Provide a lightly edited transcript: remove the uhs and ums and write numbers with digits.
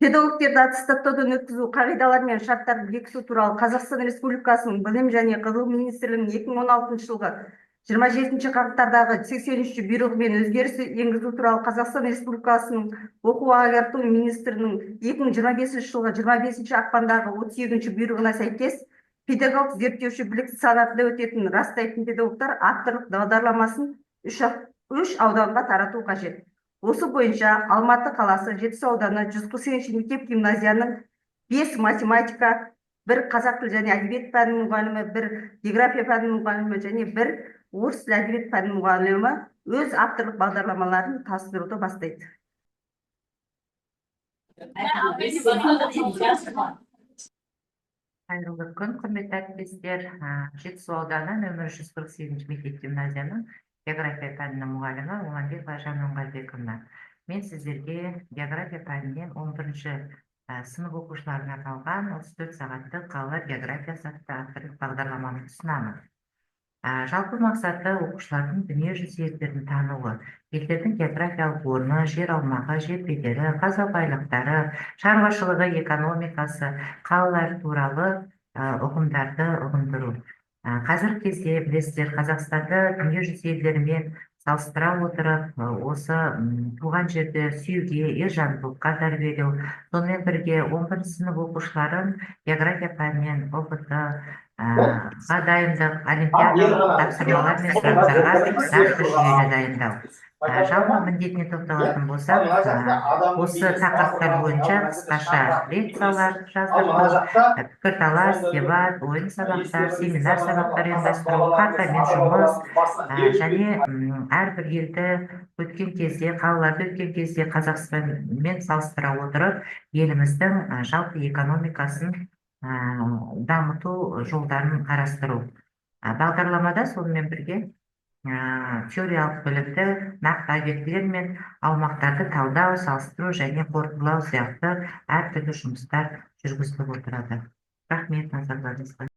Педагогтерди аттестаттоодон өткүзүү кагыйдалары менен шарттарды бекитүү тууралуу Казакстан Республикасынын Билим жана Гылым министрлигинин 2016 жылғы 27 канттардагы 83 буйругу менен өзгөрүш энгизүү тууралуу Казакстан Республикасынын окуу агартуу министринин 2025 жылғы 25 акпандагы 37 буйругуна сайкес педагог зерттөөчү биликти санатында өтөтүн ырастайтын педагогдор авторлук бағдарламасын 3 ауданга таратуу кажет. Осы боюнча Алматы қаласы Жетісу ауданы 148 мектеп гимназияның 5 математика, 1 қазақ тілі және әдебиет пәнінің мұғалімі, 1 география пәнінің мұғалімі және 1 орыс тілі әдебиет пәнінің мұғалімі өз авторлық бағдарламаларын таныстыруды бастайды. Қайырлы күн, құрметті әріптестер. Жетісу ауданы нөмір 148 мектеп гимназияның география пәнінің мұғалімі Уланбек Айжан Оңғалбековна. Мен сіздерге география пәнінен 11-ші сынып оқушыларына арналған 34 сағаттық қалалар географиясы атты авторлық бағдарламаны ұсынамын. Жалпы мақсаты оқушылардың дүниежүзі елдерін тануы, елдердің географиялық орны, жер аумағы, жер бедері, қазба байлықтары, шаруашылығы, экономикасы, қалалар туралы ұғымдарды ұғындыру. Қазіргі кезде білесіздер, Қазақстанды дүниежүзі елдерімен салыстыра отырып, осы туған жерді сүюге, ержандылыққа тәрбиелеу, сонымен бірге 11 сынып оқушыларын география пәнінен ға дайындық, олимпиадалық тапсырмалар мен сұрақтарға нақты жүйелі дайындау. Жалпы міндетіне тоқталатын болсақ, осы тақырыптар бойынша қысқаша лекциялар жаздырту, пікірталас, дебат, ойын сабақтар, семинар сабақтар ұйымдастыру, картамен жұмыс және әрбір елді өткен кезде, қалаларды өткен кезде Қазақстанмен салыстыра отырып, еліміздің жалпы экономикасын дамыту жолдарын қарастыру. Бағдарламада сонымен бірге теориялық білімді нақты объектілер мен аумақтарды талдау, салыстыру және қорытындылау сияқты әртүрлі жұмыстар жүргізіліп отырады. Рахмет назарларыңызға.